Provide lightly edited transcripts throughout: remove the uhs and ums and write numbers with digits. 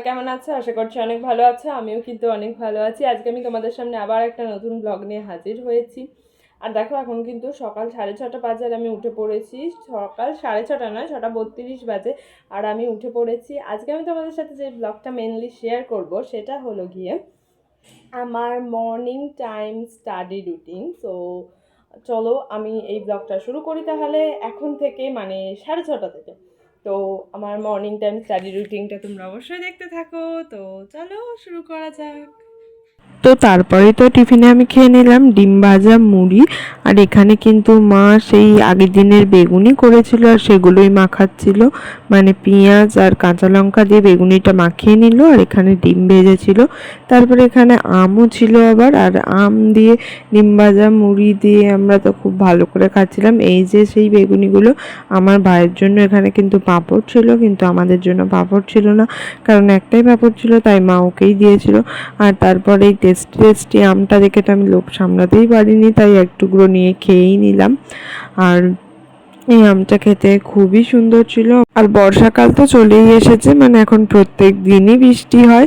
কেমন আছো? আশা করছি অনেক ভালো আছো। আমিও কিন্তু অনেক ভালো আছি। আজকে আমি তোমাদের সামনে আবার একটা নতুন ব্লগ নিয়ে হাজির হয়েছি। আর দেখো এখন কিন্তু সকাল 6:30 বাজে আর আমি উঠে পড়েছি। সকাল 6:30 নয়, 6:32 বাজে আর আমি উঠে পড়েছি। আজকে আমি তোমাদের সাথে যে ব্লগটা মেনলি শেয়ার করব সেটা হলো গিয়ে আমার morning time study routine. So চলো আমি এই ব্লগটা শুরু করি তাহলে এখন থেকে, মানে 6:30 থেকে। তো আমার মর্নিং টাইম স্টাডি রুটিনটা তোমরা অবশ্যই দেখতে থাকো। তো চলো শুরু করা যাক। তো তারপরে তো টিফিনে আমি খেয়ে নিলাম ডিম ভাজা মুড়ি। আর এখানে কিন্তু মা সেই আগের দিনের বেগুনি করেছিল আর সেগুলোই মাখাচ্ছিল, মানে পেঁয়াজ আর কাঁচা লঙ্কা দিয়ে বেগুনিটা মাখিয়ে নিল আর এখানে ডিম ভেজেছিল। তারপরে এখানে আমও ছিল আবার, আর আম দিয়ে ডিম ভাজা মুড়ি দিয়ে আমরা তো খুব ভালো করে খাচ্ছিলাম। এই যে সেই বেগুনিগুলো, আমার ভাইয়ের জন্য এখানে কিন্তু পাঁপড় ছিল, কিন্তু আমাদের জন্য পাঁপড় ছিল না, কারণ একটাই পাঁপড় ছিল, তাই মা ওকেই দিয়েছিল। আর তারপরে এই টেস্টি আমটা দেখে তো আমি লোভ সামলাতেই পারিনি, তাই এক টুকরো নিয়ে খেয়েই নিলাম। আর এই আমটা খেতে খুবই সুন্দর ছিল। আর বর্ষাকাল তো চলেই এসেছে, মানে এখন প্রত্যেক দিনই বৃষ্টি হয়।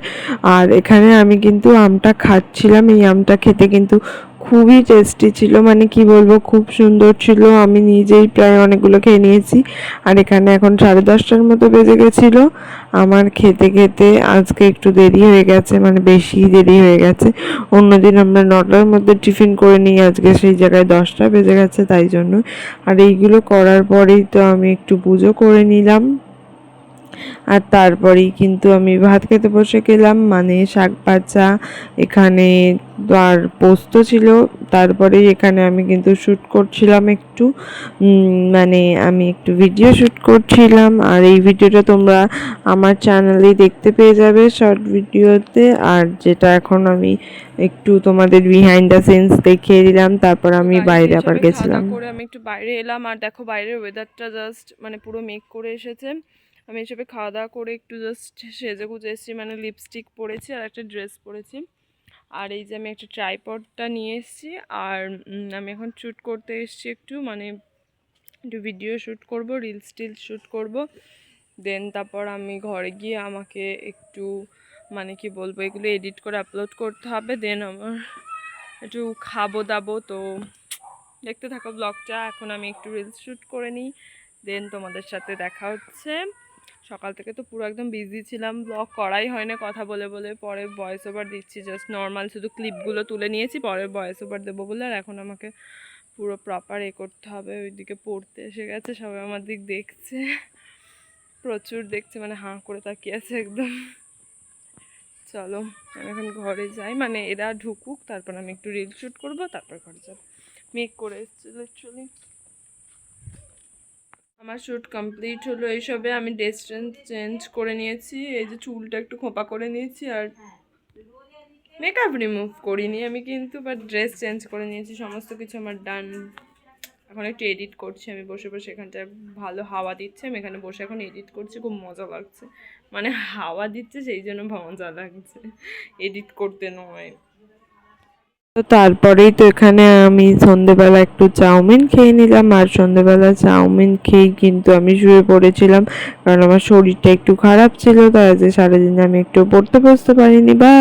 আর এখানে আমি কিন্তু আমটা খাচ্ছিলাম, এই আমটা খেতে কিন্তু খুবই টেস্টি ছিল, মানে কি বলবো, খুব সুন্দর ছিল। আমি নিজেই প্রায় অনেকগুলো খেয়ে নিয়েছি। আর এখানে এখন 10:30টার মতো বেজে গেছিলো আমার খেতে খেতে। আজকে একটু দেরি হয়ে গেছে, মানে বেশি দেরি হয়ে গেছে। অন্যদিন আমরা 9টার মধ্যে টিফিন করে নিই, আজকে সেই জায়গায় 10টা বেজে গেছে, তাই জন্য। আর এইগুলো করার পরেই তো আমি একটু পুজো করে নিলাম। আর তারপরেই কিন্তু আমি ভাত খেতে বসে গেলাম, মানে শাক ভাজা, এখানে আর পোস্ত ছিল। তারপরেই এখানে আমি কিন্তু শ্যুট করছিলাম একটু, মানে আমি একটু ভিডিও শ্যুট করছিলাম। আর এই ভিডিওটা তোমরা আমার চ্যানেলেই দেখতে পেয়ে যাবে শর্ট ভিডিওতে। আর যেটা এখন আমি একটু তোমাদের বিহাইন্ড দ্য সিনস দেখিয়ে দিলাম। তারপর আমি বাইরে আবার গেছিলাম। করে আমি একটু বাইরে এলাম আর দেখো বাইরের ওয়েদারটা জাস্ট মানে পুরো মেঘ করে এসেছে। আমি এসবে খাওয়া দাওয়া করে একটু জাস্ট সেজে গুজে এসেছি, মানে লিপস্টিক পরেছি আর একটা ড্রেস পরেছি। আর এই যে আমি একটা ট্রাইপডটা নিয়ে এসেছি। আর আমি এখন শ্যুট করতে এসেছি একটু, মানে একটু ভিডিও শ্যুট করব, রিলস টিলস শ্যুট করব। দেন তারপর আমি ঘরে গিয়ে আমাকে একটু, মানে কি বলবো, এগুলো এডিট করে আপলোড করতে হবে। দেন আমার একটু খাবো দাবো। তো দেখতে থাকো ব্লগটা। এখন আমি একটু রিলস শ্যুট করে নিই, দেন তোমাদের সাথে দেখা হচ্ছে। সকাল থেকে তো পুরো একদম বিজি ছিলাম, ব্লগ করাই হয় না কথা বলে বলে। পরে ভয়েস ওভার দিচ্ছি, জাস্ট নর্মাল শুধু ক্লিপগুলো তুলে নিয়েছি, পরে ভয়েস ওভার দেবো বলে। আর এখন আমাকে পুরো প্রপার করতে হবে। ওইদিকে পড়তে এসে গেছে, সবাই আমার দিক দেখছে, প্রচুর দেখছে, মানে হাঁ করে তাকিয়ে আছে একদম। চলো আমি এখন ঘরে যাই, মানে এরা ঢুকুক, তারপর আমি একটু রিল শ্যুট করবো, তারপর ঘরে যাবো। মেক করে এসছে লিটারালি। আমার শ্যুট কমপ্লিট হলো এইসবে। আমি ড্রেস চেঞ্জ করে নিয়েছি, এই যে চুলটা একটু খোঁপা করে নিয়েছি, আর মেকআপ রিমুভ করিনি আমি কিন্তু, বাট ড্রেস চেঞ্জ করে নিয়েছি। সমস্ত কিছু আমার ডান। এখন একটু এডিট করছি আমি বসে বসে, এখানটায় ভালো হাওয়া দিচ্ছে, আমি এখানে বসে এখন এডিট করছি, খুব মজা লাগছে। মানে হাওয়া দিচ্ছে সেই জন্য মজা লাগছে, এডিট করতে নয়। তো তারপরেই তো এখানে আমি সন্ধেবেলা একটু চাউমিন খেয়ে নিলাম। আর সন্ধেবেলা চাউমিন খেয়েই কিন্তু আমি শুয়ে পড়েছিলাম, কারণ আমার শরীরটা একটু খারাপ ছিল, তাই আজ সারাদিন আমি একটু পড়তে বসতে পারিনি। বা